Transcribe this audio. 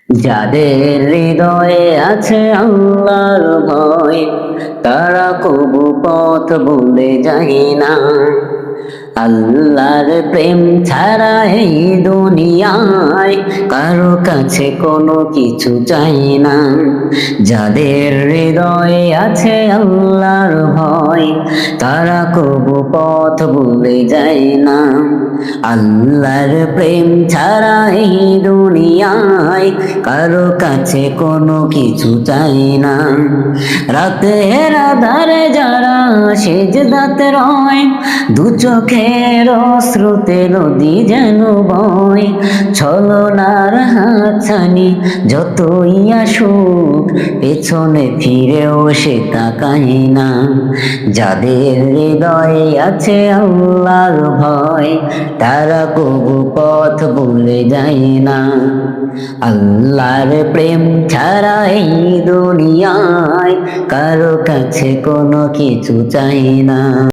যাদের হৃদয়ে আছে আল্লাহর ভয়, তারা কবু পথ ভুলে যায় না। আল্লাহর প্রেম ছাড়া এই দুনিয়ায় কারো কাছে কোনো কিছু চাই না। যাদের হৃদয়ে আছে আল্লাহর ভয়, তারা কবু পথ ভুলে যায় না। আল্লাহর প্রেম ছাড়া এই দুনিয়ায় কারো কাছে কোনো কিছু চাই না। রাতের আধারে যারা সেজদাতে রয়, দু চোখের অশ্রুতে নদী যেন বয়। ছলনার হাতছানি যতই আসুক, পেছনে ফিরেও সে তাকায় না। যাদের হৃদয়ে আছে আল্লাহর ভয়, তারা কবু পথ ভুলে যায় না। আল্লাহর প্রেম ছাড়া এই দুনিয়ায় কারো কাছে কোনো কিছু চাই না।